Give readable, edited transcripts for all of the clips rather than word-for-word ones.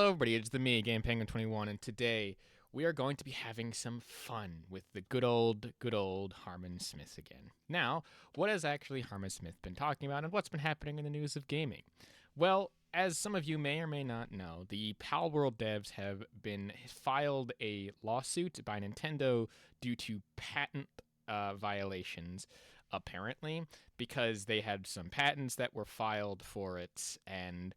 Hello everybody, it's me, Game Penguin 21, and today we are going to be having some fun with the good old Harman Smith again. Now, what has actually Harman Smith been talking about and what's been happening in the news of gaming? Well, as some of you may or may not know, the Pal World devs have been filed a lawsuit by Nintendo due to patent violations, apparently, because they had some patents that were filed for it, and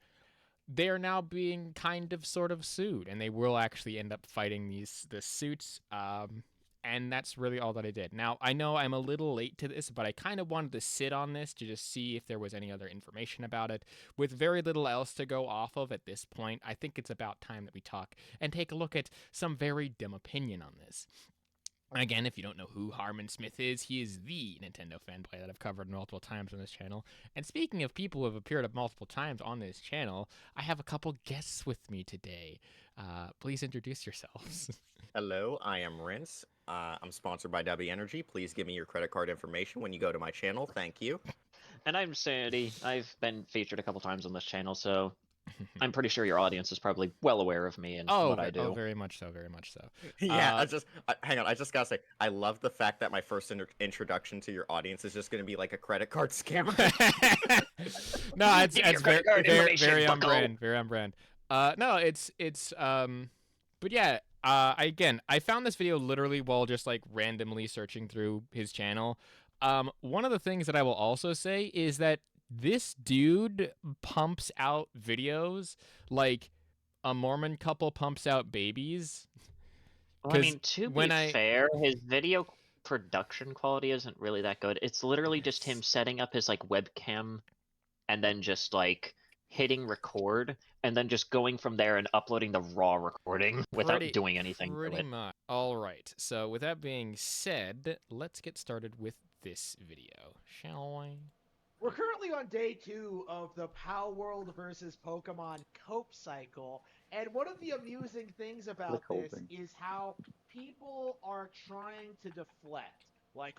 they are now being kind of sort of sued, and they will actually end up fighting the suits. And that's really all that I did. Now, I know I'm a little late to this, but I kind of wanted to sit on this to just see if there was any other information about it. With very little else to go off of at this point, I think it's about time that we talk and take a look at some very dim opinion on this. Again, if you don't know who Harman Smith is, he is the Nintendo fanboy that I've covered multiple times on this channel. And speaking of people who have appeared multiple times on this channel, I have a couple guests with me today. Please introduce yourselves. Hello, I am Rynse. I'm sponsored by W Energy. Please give me your credit card information when you go to my channel. Thank you. And I'm Sanity. I've been featured a couple times on this channel, so I'm pretty sure your audience is probably well aware of me and what I do. Oh, very much so, very much so. Yeah, hang on. I just gotta say, I love the fact that my first introduction to your audience is just gonna be like a credit card scammer. No, it's very on bucko. brand, very on brand. No, but yeah. I found this video literally while just like randomly searching through his channel. One of the things that I will also say is that this dude pumps out videos like a Mormon couple pumps out babies. Well, I mean, to be fair, his video production quality isn't really that good. It's literally just him setting up his like webcam and then just like hitting record and then just going from there and uploading the raw recording without doing anything to it. Much. All right. So with that being said, let's get started with this video, shall we? We're currently on day 2 of the Pal World versus Pokemon Cope cycle, and one of the amusing things about this is how people are trying to deflect. Like,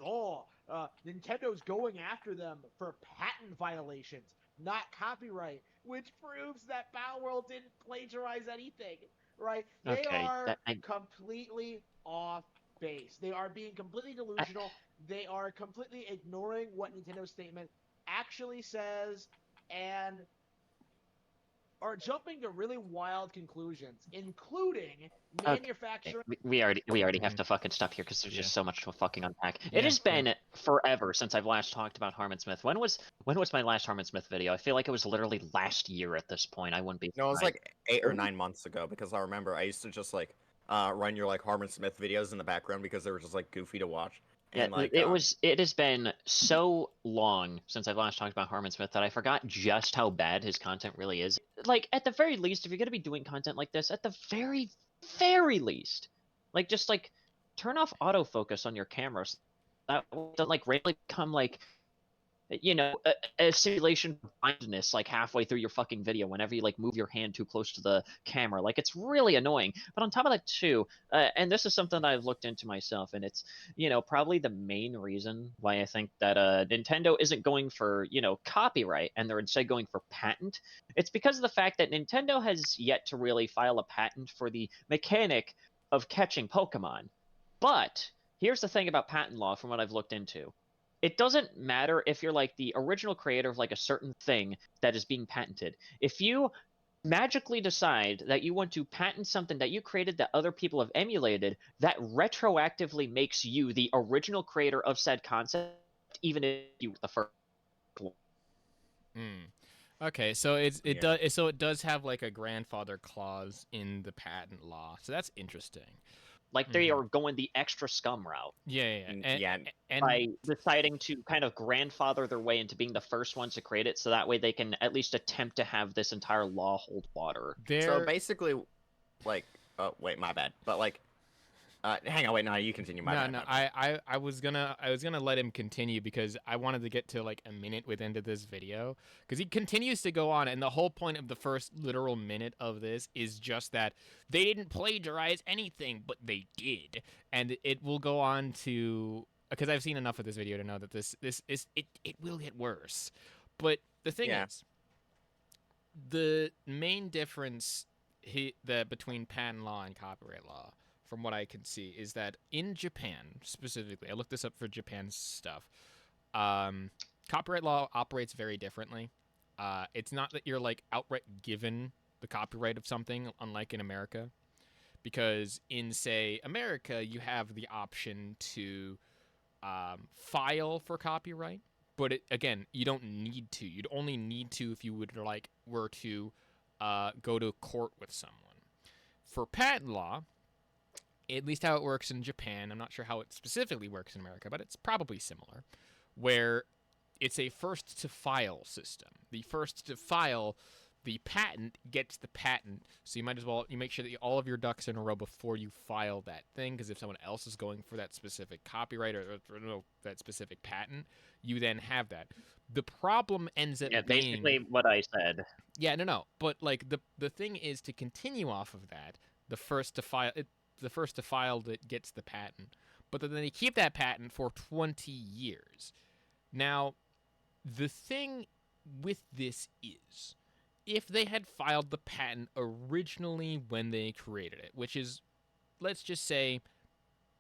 Nintendo's going after them for patent violations, not copyright, which proves that Pal World didn't plagiarize anything, right? They are completely off base. They are being completely delusional. They are completely ignoring what Nintendo's statement actually says and are jumping to really wild conclusions, including manufacturing. We already have to fucking stop here because there's just so much to fucking unpack. It has been forever since I've last talked about Harman Smith. When was my last Harman Smith video? I feel like it was literally last year at this point. I wouldn't be. No, it was like 8 or 9 months ago because I remember I used to just like run your like Harman Smith videos in the background because they were just like goofy to watch. Yeah, like, it has been so long since I've last talked about Harman Smith that I forgot just how bad his content really is. Like, at the very least, if you're going to be doing content like this, at the very, very least, like, just, like, turn off autofocus on your cameras. That doesn't, like, really become, like, you know, a simulation of blindness, like, halfway through your fucking video whenever you, like, move your hand too close to the camera. Like, it's really annoying. But on top of that, too, and this is something that I've looked into myself, and it's, you know, probably the main reason why I think that Nintendo isn't going for, you know, copyright, and they're instead going for patent. It's because of the fact that Nintendo has yet to really file a patent for the mechanic of catching Pokemon. But here's the thing about patent law from what I've looked into. It doesn't matter if you're like the original creator of like a certain thing that is being patented. If you magically decide that you want to patent something that you created that other people have emulated, that retroactively makes you the original creator of said concept, even if you were the first one. Okay, so it does have like a grandfather clause in the patent law, so that's interesting. Like, they are going the extra scum route. And by deciding to kind of grandfather their way into being the first ones to create it, so that way they can at least attempt to have this entire law hold water. So basically, like, oh wait, my bad. But like, hang on, wait, no, you continue. I was gonna let him continue because I wanted to get to like a minute within this video because he continues to go on, and the whole point of the first literal minute of this is just that they didn't plagiarize anything, but they did, and it will go on to because I've seen enough of this video to know that this is it will get worse, but the thing is, the main difference between patent law and copyright law, from what I can see, is that in Japan specifically, I looked this up for Japan's stuff. Copyright law operates very differently. It's not that you're like outright given the copyright of something, unlike in America, because in say America you have the option to file for copyright, but again, you don't need to. You'd only need to if you were to go to court with someone. For patent law, at least how it works in Japan, I'm not sure how it specifically works in America, but it's probably similar, where it's a first to file system. The first to file the patent gets the patent, so you make sure that all of your ducks in a row before you file that thing, because if someone else is going for that specific copyright or that specific patent, you then have that. The problem ends up being basically what I said. Yeah, no, but like the thing is to continue off of that, the first to file that gets the patent, but then they keep that patent for 20 years. Now, the thing with this is, if they had filed the patent originally when they created it, which is, let's just say,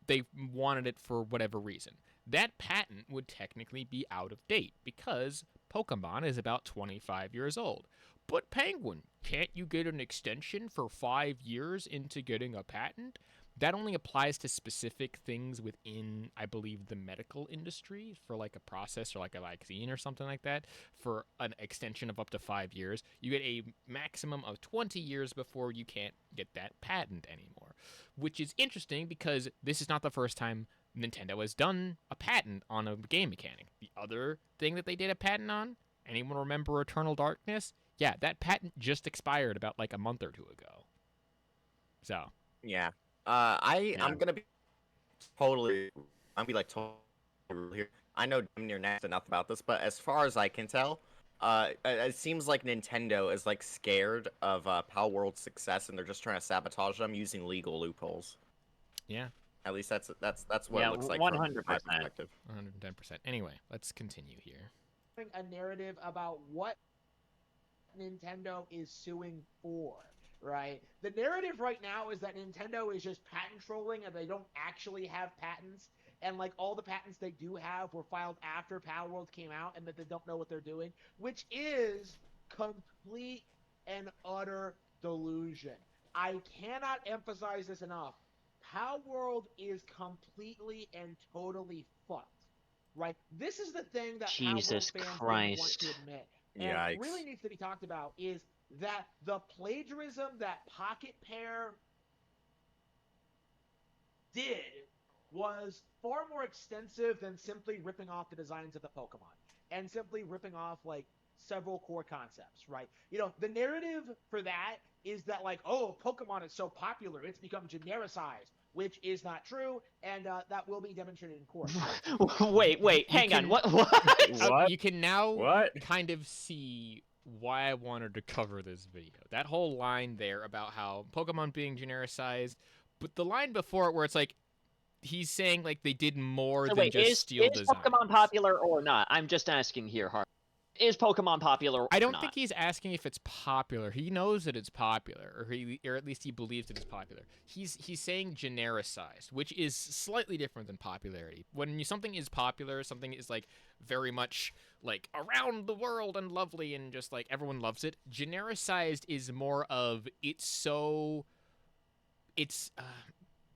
they wanted it for whatever reason, that patent would technically be out of date because Pokemon is about 25 years old. But Penguin, can't you get an extension for 5 years into getting a patent? That only applies to specific things within, I believe, the medical industry, for like a process or like a vaccine or something like that. For an extension of up to 5 years, you get a maximum of 20 years before you can't get that patent anymore. Which is interesting because this is not the first time Nintendo has done a patent on a game mechanic. The other thing that they did a patent on, anyone remember Eternal Darkness? Yeah, that patent just expired about like a month or two ago. So. Yeah. I'm gonna be totally rude here. I know damn near next enough about this, but as far as I can tell, it seems like Nintendo is like scared of Pal World's success, and they're just trying to sabotage them using legal loopholes. Yeah. At least that's what it looks like 100%. from my perspective. 110%. Anyway, let's continue here. A narrative about what Nintendo is suing for. Right? The narrative right now is that Nintendo is just patent trolling and they don't actually have patents, and like all the patents they do have were filed after Pal World came out, and that they don't know what they're doing, which is complete and utter delusion. I cannot emphasize this enough. Pal World is completely and totally fucked. Right? This is the thing that Jesus Pal World fans Christ. want to admit. And Yikes. really needs to be talked about is that the plagiarism that Pocket Pair did was far more extensive than simply ripping off the designs of the Pokemon and simply ripping off like several core concepts, right? You know, the narrative for that is that like, oh, Pokemon is so popular, it's become genericized, which is not true, and that will be demonstrated in court. Wait, hang on, what? What? You can now What? kind of see why I wanted to cover this video. That whole line there about how Pokemon being genericized, but the line before it where it's like, he's saying like they did more So than wait, just steal is designs. Pokemon popular or not? I'm just asking here, Har. Is Pokemon popular or I don't not? think he's asking if it's popular. He knows that it's popular, or at least he believes that it's popular. He's saying genericized, which is slightly different than popularity. When something is popular, something is like very much like around the world and lovely and just like everyone loves it. Genericized is more of it's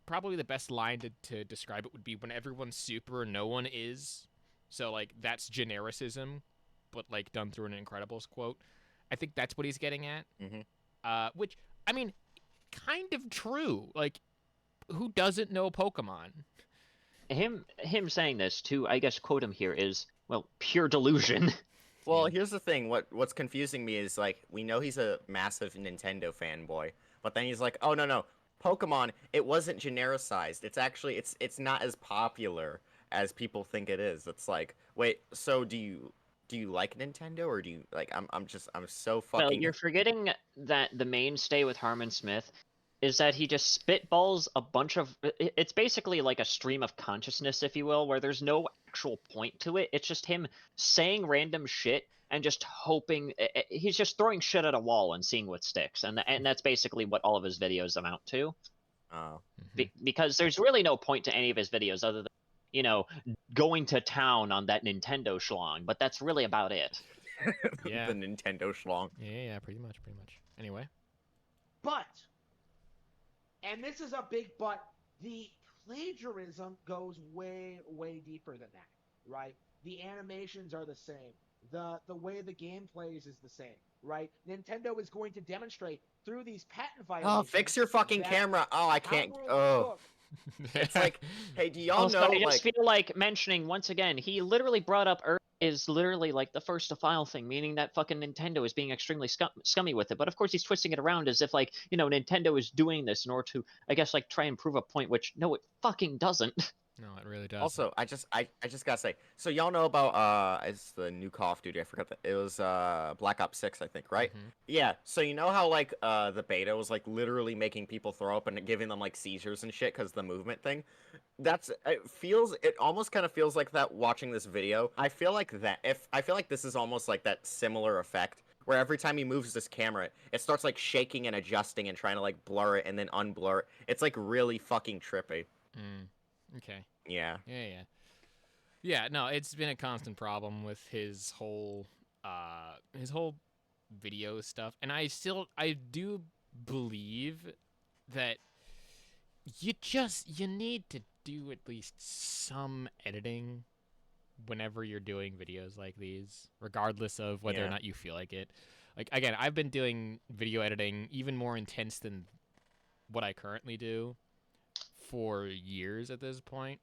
probably the best line to describe it would be when everyone's super, no one is. So like that's genericism, but like done through an Incredibles quote. I think that's what he's getting at. Mm-hmm. Which, I mean, kind of true. Like, who doesn't know Pokemon? Him saying this, to, I guess, quote him here, is, well, pure delusion. Well, here's the thing. What's confusing me is like we know he's a massive Nintendo fanboy, but then he's like, oh no, Pokemon, it wasn't genericized. It's actually it's not as popular as people think it is. It's like, wait, so do you like Nintendo, or do you like? I'm so fucking. Well, you're forgetting that the mainstay with Harman Smith is that he just spitballs a bunch of. It's basically like a stream of consciousness, if you will, where there's no actual point to it. It's just him saying random shit and just hoping he's just throwing shit at a wall and seeing what sticks, and that's basically what all of his videos amount to. Oh. Because there's really no point to any of his videos other than, you know, going to town on that Nintendo schlong, but that's really about it. Yeah. The Nintendo schlong. Yeah, pretty much. Anyway. But, and this is a big but, the plagiarism goes way, way deeper than that, right? The animations are the same. The way the game plays is the same, right? Nintendo is going to demonstrate through these patent violations. Oh, fix your fucking camera. Oh, I can't. Oh. It's like, hey, do y'all Also, know, I just feel like mentioning once again, he literally brought up Earth is literally like the first to file thing, meaning that fucking Nintendo is being extremely scummy with it. But of course, he's twisting it around as if like, you know, Nintendo is doing this in order to, I guess, like try and prove a point, which no, it fucking doesn't. No, it really does. Also, I just gotta say, so y'all know about it's the new Call of Duty. I forgot that it was Black Ops 6, I think, right? Mhm. Yeah. So you know how like the beta was like literally making people throw up and giving them like seizures and shit because the movement thing. It almost kind of feels like that watching this video. I feel like this is almost like that similar effect where every time he moves this camera, it starts like shaking and adjusting and trying to like blur it and then unblur it. It's like really fucking trippy. Okay. Yeah. Yeah, no, it's been a constant problem with his whole video stuff. And I do believe that you need to do at least some editing whenever you're doing videos like these, regardless of whether or not you feel like it. Like, again, I've been doing video editing even more intense than what I currently do for years at this point.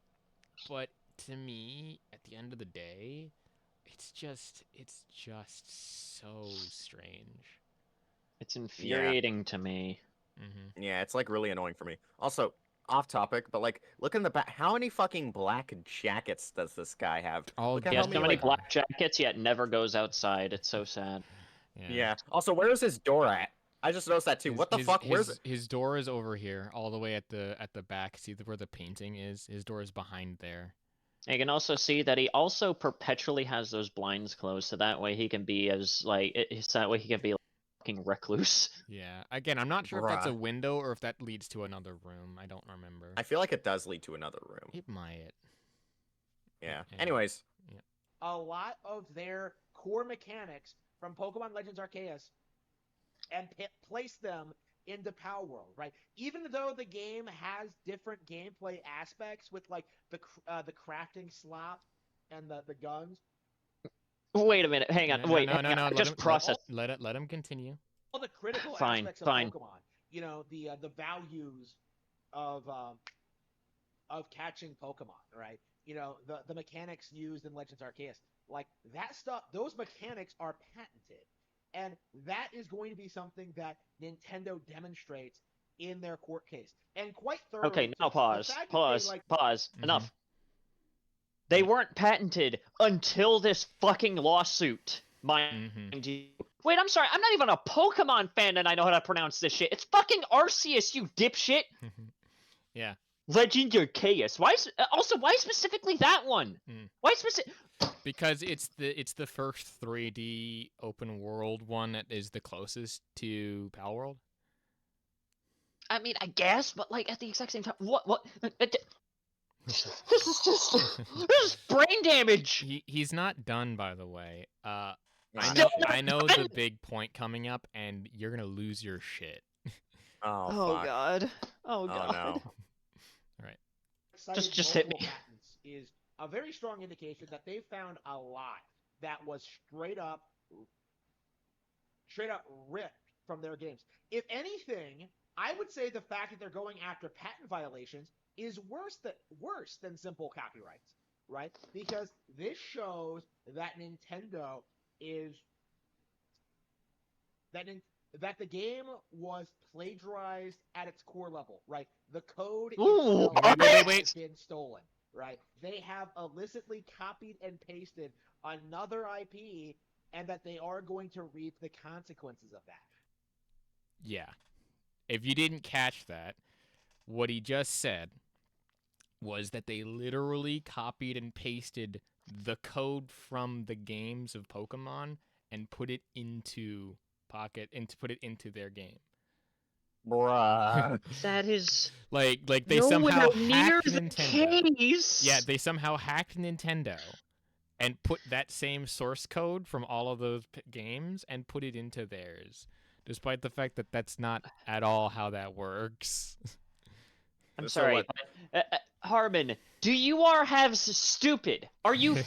But to me, at the end of the day, it's just so strange. It's infuriating to me. Yeah, it's like really annoying for me. Also, off topic, but like, look in the back. How many fucking black jackets does this guy have? Look at He how has many, so many like... black jackets, yet never goes outside. It's so sad. Yeah. Also, where is his door at? I just noticed that too. What the fuck? Where's his door? Is over here, all the way at the back. See where the painting is? His door is behind there. You can also see that he also perpetually has those blinds closed, so that way he can be as like that way he can be like, fucking recluse. Yeah. Again, I'm not sure if that's a window or if that leads to another room. I don't remember. I feel like it does lead to another room. It might. Yeah. Anyways. Yeah. A lot of their core mechanics from Pokemon Legends Arceus and place them into Power World, right? Even though the game has different gameplay aspects with like the crafting slot and the guns. Wait a minute, hang on. Wait, no. Just process. Let him continue. All the critical aspects of Pokemon. You know, the values of catching Pokemon, right? You know, the mechanics used in Legends Arceus, like that stuff. Those mechanics are patented. And that is going to be something that Nintendo demonstrates in their court case. And quite thoroughly. Okay, now pause. Mm-hmm. Enough. They weren't patented until this fucking lawsuit, mind you. Wait, I'm sorry. I'm not even a Pokemon fan and I know how to pronounce this shit. It's fucking Arceus, you dipshit. Yeah. Legend Arceus. Why specifically that one? Why specific? Because it's the first 3D open world one that is the closest to Power World. I mean, I guess, but like at the exact same time, what? This is brain damage. He's not done, by the way. I know the big point coming up, and you're gonna lose your shit. Oh fuck. God. Oh god. No. All right. Just hit me. Is a very strong indication that they found a lot that was straight up ripped from their games. If anything, I would say the fact that they're going after patent violations is worse than simple copyrights, right? Because this shows that Nintendo is that the game was plagiarized at its core level, right? The code has been stolen, right? They have illicitly copied and pasted another IP, and that they are going to reap the consequences of that. Yeah. If you didn't catch that, what he just said was that they literally copied and pasted the code from the games of Pokemon and put it into Pocket and to put it into their game. Bruh. That is Like they nowhere somehow near hacked the Nintendo. case. Yeah, they somehow hacked Nintendo and put that same source code from all of those games and put it into theirs, despite the fact that that's not at all how that works. I'm So sorry, what- but, Harman, do you have stupid? Are you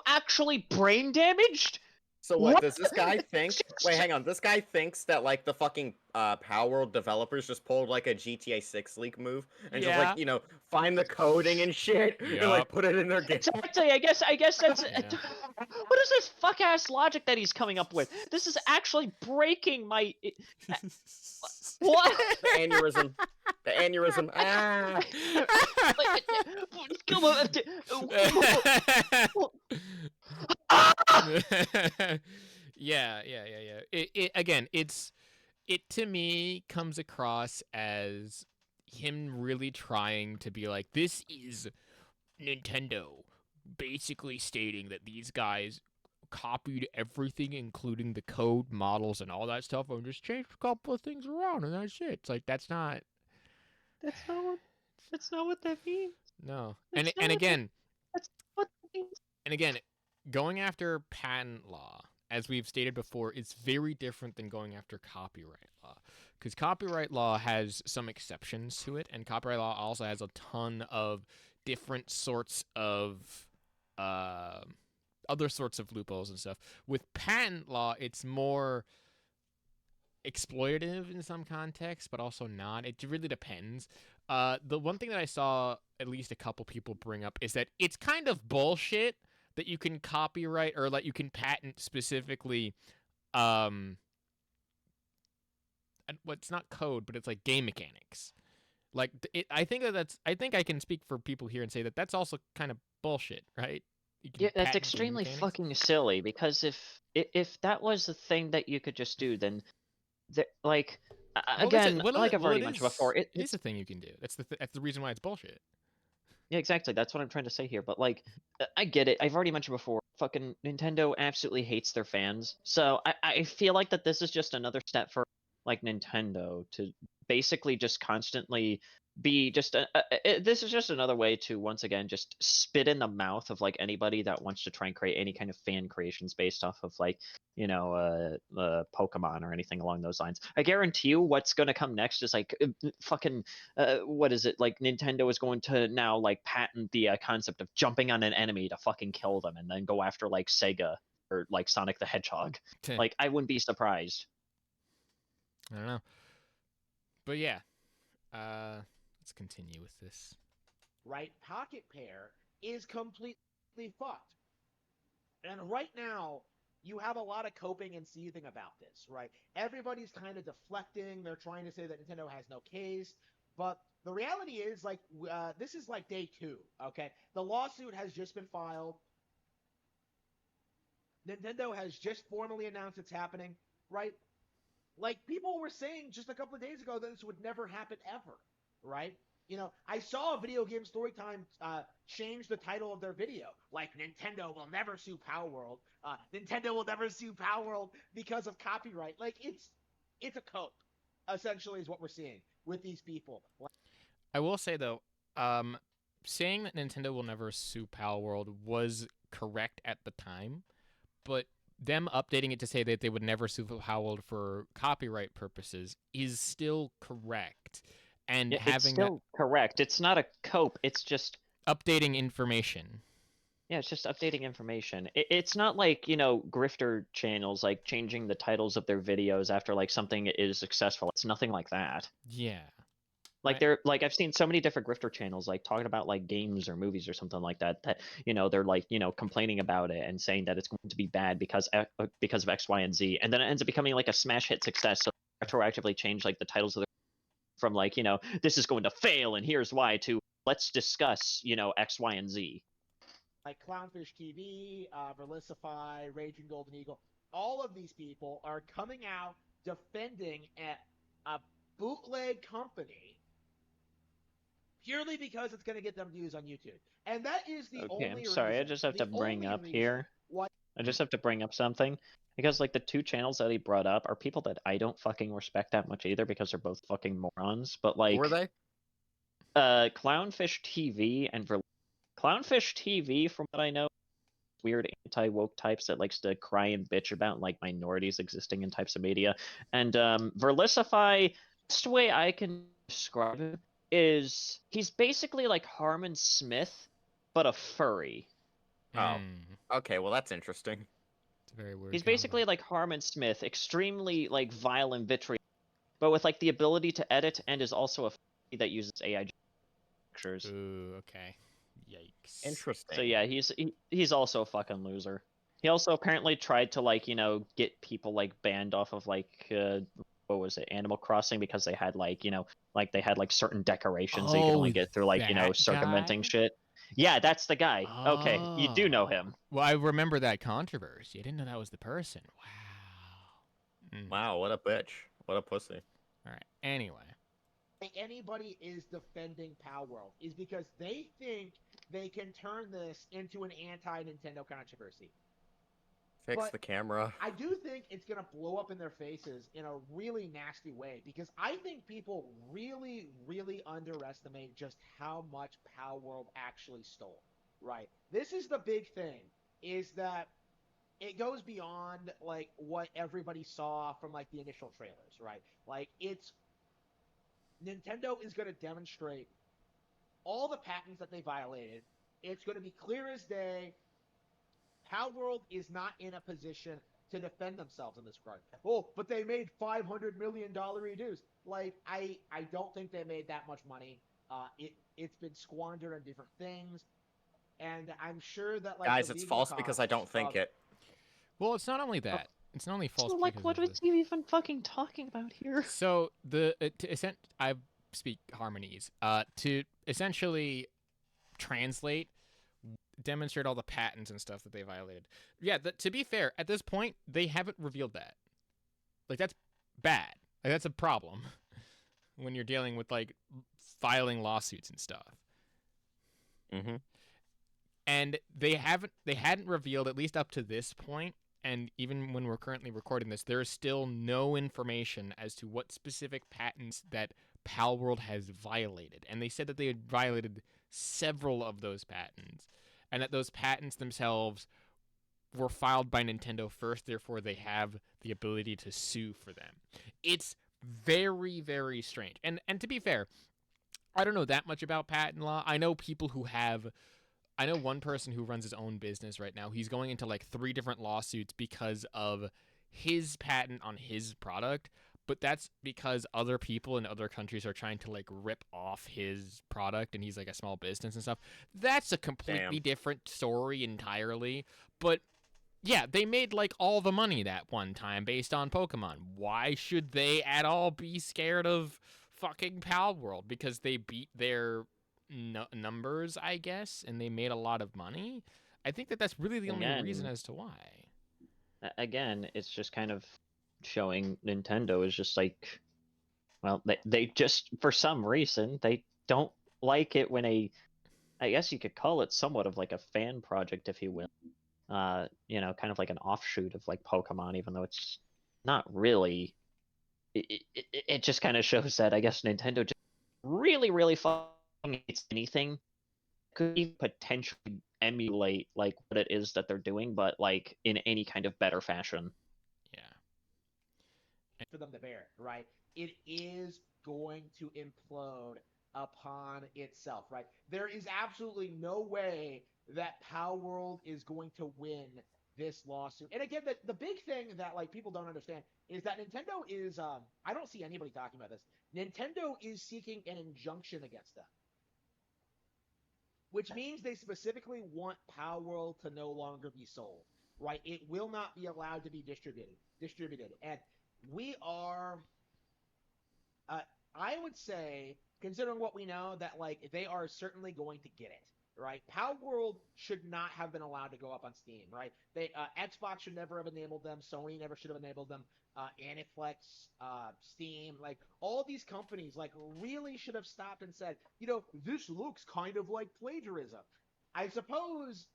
actually brain damaged? So what, What? does this guy think? Wait, hang on. This guy thinks that like the fucking Power World developers just pulled like a GTA 6 leak move and just Yeah. like, find the coding and shit and like Yup. put it in their game. Exactly. I guess that's Yeah. what is this fuck ass logic that he's coming up with? This is actually breaking my what? The aneurysm. The aneurysm. Ah. Yeah. It again, it to me comes across as him really trying to be like, this is Nintendo basically stating that these guys copied everything, including the code, models, and all that stuff, and just changed a couple of things around, and that's it. It's like, that's not what that means. no. That's And not again, That's what that means. and again, going after patent law, as we've stated before, is very different than going after copyright law. Because copyright law has some exceptions to it, and copyright law also has a ton of different sorts of other sorts of loopholes and stuff. With patent law, it's more exploitative in some contexts, but also not. It really depends. The one thing that I saw at least a couple people bring up is that it's kind of bullshit that you can copyright or that you can patent specifically it's not code, but it's like game mechanics. Like I think I can speak for people here and say that that's also kind of bullshit, right? You can Yeah, that's patent game extremely mechanics. fucking silly because if that was the thing that you could just do, then like Well, again, well, like I've well, already it mentioned is- before, it is it's a thing you can do. That's the reason why it's bullshit. yeah, exactly. That's what I'm trying to say here. But like, I get it. I've already mentioned before. Fucking Nintendo absolutely hates their fans. So I feel like that this is just another step for like Nintendo to basically just constantly be just this is just another way to once again just spit in the mouth of like anybody that wants to try and create any kind of fan creations based off of like Pokemon or anything along those lines. I guarantee you what's going to come next is like fucking what is it, like Nintendo is going to now like patent the concept of jumping on an enemy to fucking kill them and then go after like Sega or like Sonic the Hedgehog. Like I wouldn't be surprised. I don't know. But yeah. Let's continue with this. Right? Pocket Pair is completely fucked. And right now, you have a lot of coping and seething about this, right? Everybody's kind of deflecting. They're trying to say that Nintendo has no case. But the reality is, like, this is like day 2, okay? The lawsuit has just been filed. Nintendo has just formally announced it's happening, right? Like, people were saying just a couple of days ago that this would never happen ever, right? I saw a Video Game Storytime change the title of their video. Like, Nintendo will never sue Power World. Nintendo will never sue Power World because of copyright. Like, it's a cope, essentially, is what we're seeing with these people. I will say, though, saying that Nintendo will never sue Power World was correct at the time, but them updating it to say that they would never sue Power World for copyright purposes is still correct. And Yeah, having it's still correct. It's not a cope. It's just updating information. Yeah, it's just updating information. It's not like, grifter channels like changing the titles of their videos after like something is successful. It's nothing like that. Yeah. Like Right. they're like I've seen so many different grifter channels like talking about like games or movies or something like that they're like complaining about it and saying that it's going to be bad because of X, Y, and Z, and then it ends up becoming like a smash hit success. So they retroactively change like the titles of from like this is going to fail and here's why to let's discuss X, Y, and Z. Like Clownfish TV, Verlicify, Raging Golden Eagle, all of these people are coming out defending a bootleg company purely because it's going to get them views on YouTube. And that is the only I'm sorry, reason. I just have to bring up reason here. Why I just have to bring up something because like the two channels that he brought up are people that I don't fucking respect that much either because they're both fucking morons. But Who were like, they? Clownfish TV and Clownfish TV, from what I know, weird anti-woke types that likes to cry and bitch about like minorities existing in types of media. And Verlicify, best way I can describe him is he's basically like Harman Smith, but a furry. Oh. Okay, well that's interesting. It's a very weird He's combo. basically like Harman Smith, extremely like vile and vitriol, but with like the ability to edit, and is also a furry that uses AI pictures. Ooh, okay. Yikes. Interesting. So yeah, he's also a fucking loser. He also apparently tried to like, you know, get people like banned off of like what was it, Animal Crossing, because they had like, you know, like they had like certain decorations that you could only get through like, you know, that circumventing guy? shit. Yeah, that's the guy. Okay, you do know Oh. him. Well, I remember that controversy. I didn't know that was the person. Wow. Wow, what a bitch. What a pussy. All right. Anyway. Anybody is defending Palworld is because they think they can turn this into an anti-Nintendo controversy. Fix But the camera. I do think it's going to blow up in their faces in a really nasty way because I think people really, really underestimate just how much Palworld actually stole, right? This is the big thing, is that it goes beyond, like, what everybody saw from, like, the initial trailers, right? Like, it's... Nintendo is going to demonstrate all the patents that they violated. It's going to be clear as day. Palworld is not in a position to defend themselves in this regard. Oh, but they made $500 million reduce. Like, I don't think they made that much money. It's been squandered on different things, and I'm sure that, like, Guys, the it's legal false because I don't costs think of... it. Well, it's not only that. It's not only false. So like, because what of was he even fucking talking about here? So I speak harmonies. To essentially translate, demonstrate all the patents and stuff that they violated. Yeah. To be fair, at this point, they haven't revealed that. Like, that's bad. Like, that's a problem when you're dealing with like filing lawsuits and stuff. Mm-hmm. And they hadn't revealed, at least up to this point, and even when we're currently recording this, there is still no information as to what specific patents that Palworld has violated. And they said that they had violated several of those patents, and that those patents themselves were filed by Nintendo first, therefore they have the ability to sue for them. It's very, very strange. And to be fair, I don't know that much about patent law. I know one person who runs his own business right now. He's going into like 3 different lawsuits because of his patent on his product, but that's because other people in other countries are trying to like rip off his product, and he's like a small business and stuff. That's a completely different story entirely. But yeah, they made like all the money that one time based on Pokemon. Why should they at all be scared of fucking Palworld? Because they beat their numbers, I guess, and they made a lot of money. I think that that's really the only reason as to why. Again, it's just kind of showing Nintendo is just like, well, they just, for some reason, they don't like it when I guess you could call it somewhat of like a fan project, if you will. You know, kind of like an offshoot of like Pokemon, even though it's not really. It just kind of shows that I guess Nintendo just really, really fucking hates anything could even potentially emulate like what it is that they're doing, but like in any kind of better fashion. Yeah. For them to bear, right? It is going to implode upon itself, right? There is absolutely no way that Palworld is going to win this lawsuit. And again, the big thing that like people don't understand is that Nintendo is I don't see anybody talking about this. Nintendo is seeking an injunction against them, which means they specifically want Palworld to no longer be sold, right? It will not be allowed to be distributed. And we are, I would say, considering what we know, that like they are certainly going to get it, right? Palworld should not have been allowed to go up on Steam, right? They Xbox should never have enabled them. Sony never should have enabled them. Aniplex, Steam, like all these companies, like really should have stopped and said, you know, this looks kind of like plagiarism. I suppose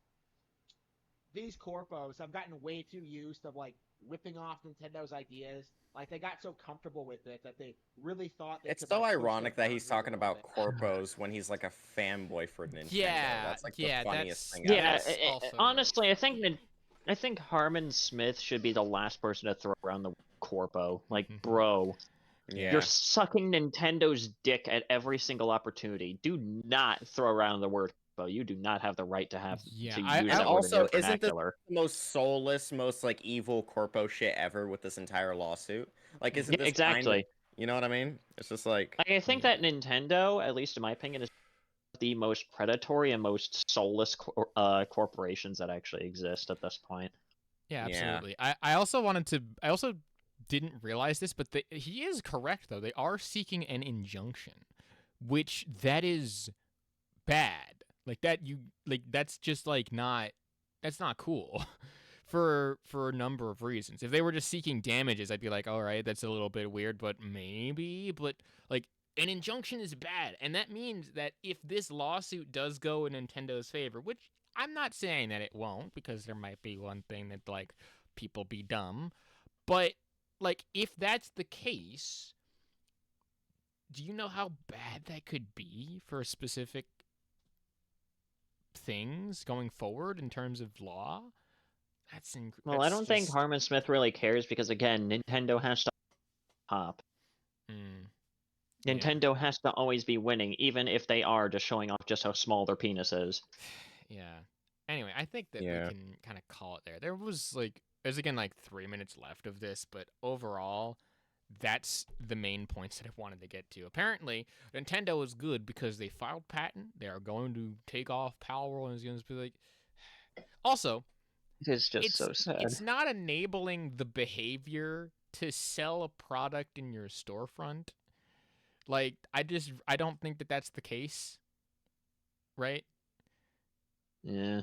these corpos have gotten way too used to like ripping off Nintendo's ideas. Like they got so comfortable with it that they really thought they It's could, so like, push their ironic that he's boundaries a talking little about bit. corpos when he's like a fanboy for Nintendo. Yeah, That's like yeah, the funniest that's- thing Yeah, ever. That's also honestly, I think Harman Smith should be the last person to throw around the corpo. Like, bro, Yeah. you're sucking Nintendo's dick at every single opportunity. Do not throw around the word corpo. You do not have the right to have Yeah, to use I- And that word in also, your isn't this vernacular. the most soulless, most like evil corpo shit ever with this entire lawsuit? Like, isn't Yeah, this exactly. you know what I mean? It's just like I think Yeah. that Nintendo, at least in my opinion, is the most predatory and most soulless corporations that actually exist at this point. Yeah, Yeah. absolutely. I also didn't realize this, but he is correct though. They are seeking an injunction, which that is bad. Like that's just like that's not cool. For a number of reasons. If they were just seeking damages, I'd be like, all right, that's a little bit weird, but maybe. But like an injunction is bad, and that means that if this lawsuit does go in Nintendo's favor, which I'm not saying that it won't, because there might be one thing that like people be dumb, but like if that's the case, do you know how bad that could be for specific things going forward in terms of law? Well, I don't think Harman Smith really cares because, again, Nintendo has to pop. Nintendo has to always be winning, even if they are just showing off just how small their penis is. Yeah. Anyway, I think that we can kind of call it there. There's again like 3 minutes left of this, but overall, that's the main points that I wanted to get to. Apparently, Nintendo is good because they filed patent. They are going to take off Power World and it's going to be like. Also, it's just so sad. It's not enabling the behavior to sell a product in your storefront. Like, I don't think that that's the case. Right? Yeah.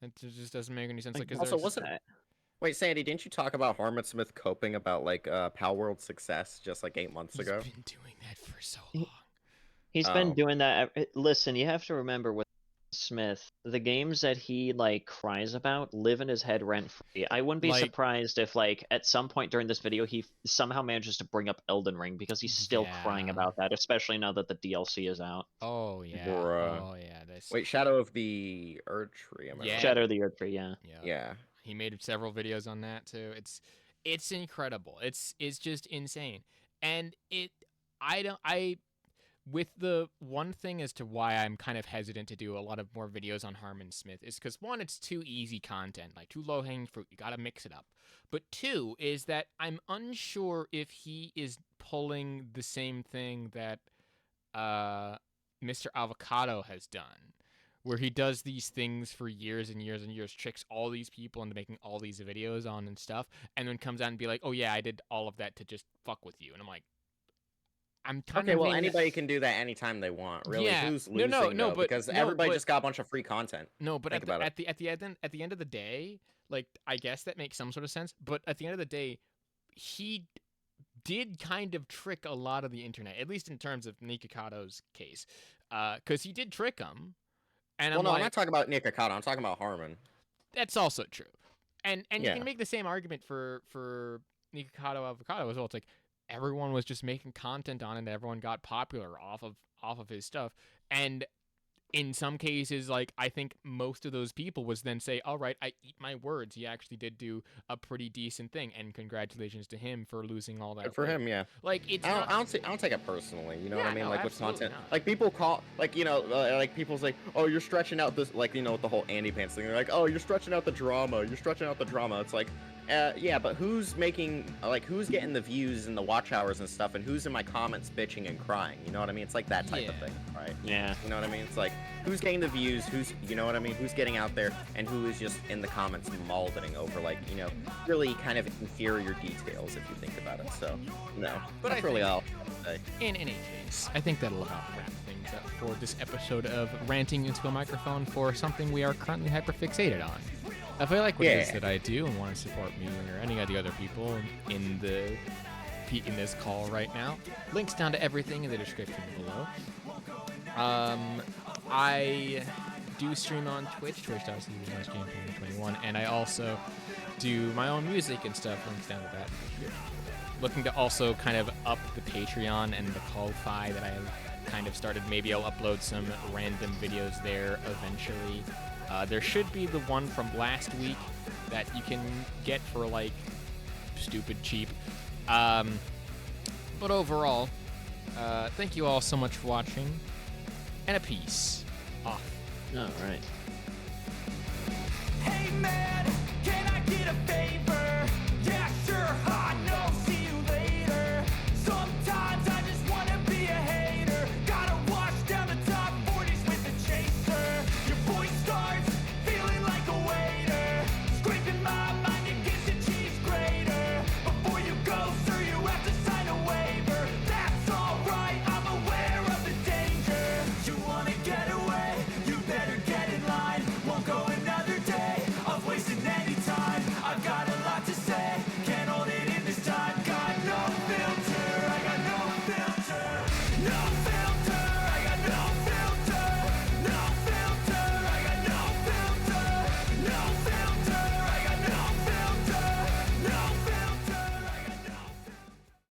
It just doesn't make any sense. Like, also, wait, Sandy, didn't you talk about Harman Smith coping about like Power World's success just like 8 months ago? He's been doing that for so long. He's been doing that. Listen, you have to remember with Smith, the games that he like cries about live in his head rent free. I wouldn't be surprised if like at some point during this video he somehow manages to bring up Elden Ring because he's still crying about that, especially now that the DLC is out. Oh yeah. Bruh. Oh yeah. Wait, Shadow of the Erdtree. Yeah. Shadow of the Erdtree. Yeah. Yeah. He made several videos on that too. It's incredible. It's just insane. And with the one thing as to why I'm kind of hesitant to do a lot of more videos on Harman Smith is because one, it's too easy content, like too low-hanging fruit. You gotta mix it up. But two is that I'm unsure if he is pulling the same thing that Mr. Avocado has done, where he does these things for years and years and years, tricks all these people into making all these videos on and stuff, and then comes out and be like, oh yeah, I did all of that to just fuck with you. And I'm like, okay, well, anybody can do that anytime they want, really. Yeah. Who's losing, though? Because everybody just got a bunch of free content. No, but at the end of the day, like, I guess that makes some sort of sense. But at the end of the day, he did kind of trick a lot of the internet, at least in terms of Nikocato's case, because he did trick them. And I'm not talking about Nikokato. I'm talking about Harman. That's also true, and you can make the same argument for Nikokato Avocado as well. It's like, everyone was just making content on it, and everyone got popular off of his stuff. And in some cases, like, I think most of those people was then say, all right, I eat my words. He actually did do a pretty decent thing, and congratulations to him for losing all that. Good for him, yeah. Like, it's I don't take it personally. You know what I mean? No, like with content, not. like people call, like, you know, like people's like, oh, you're stretching out this, like, you know, with the whole Andy Pants thing. They're like, oh, you're stretching out the drama. You're stretching out the drama. It's like, yeah, but who's getting the views and the watch hours and stuff, and who's in my comments bitching and crying? You know what I mean? It's like that type of thing, right? Yeah. You know what I mean? It's like, who's getting the views, you know what I mean? Who's getting out there, and who is just in the comments mauling over, like, you know, really kind of inferior details if you think about it. So, no, but that's really all I'll say. In any case, I think that'll about wrap things up for this episode of Ranting into a Microphone for something we are currently hyperfixated on. If you like what it is that I do and want to support me or any of the other people in this call right now, links down to everything in the description below. I do stream on Twitch, twitch.tv/game2021, and I also do my own music and stuff. Links down to that. Looking to also kind of up the Patreon and the Ko-Fi that I have kind of started. Maybe I'll upload some random videos there eventually. There should be the one from last week that you can get for like stupid cheap. But overall, thank you all so much for watching, and a peace off. All right. Hey man,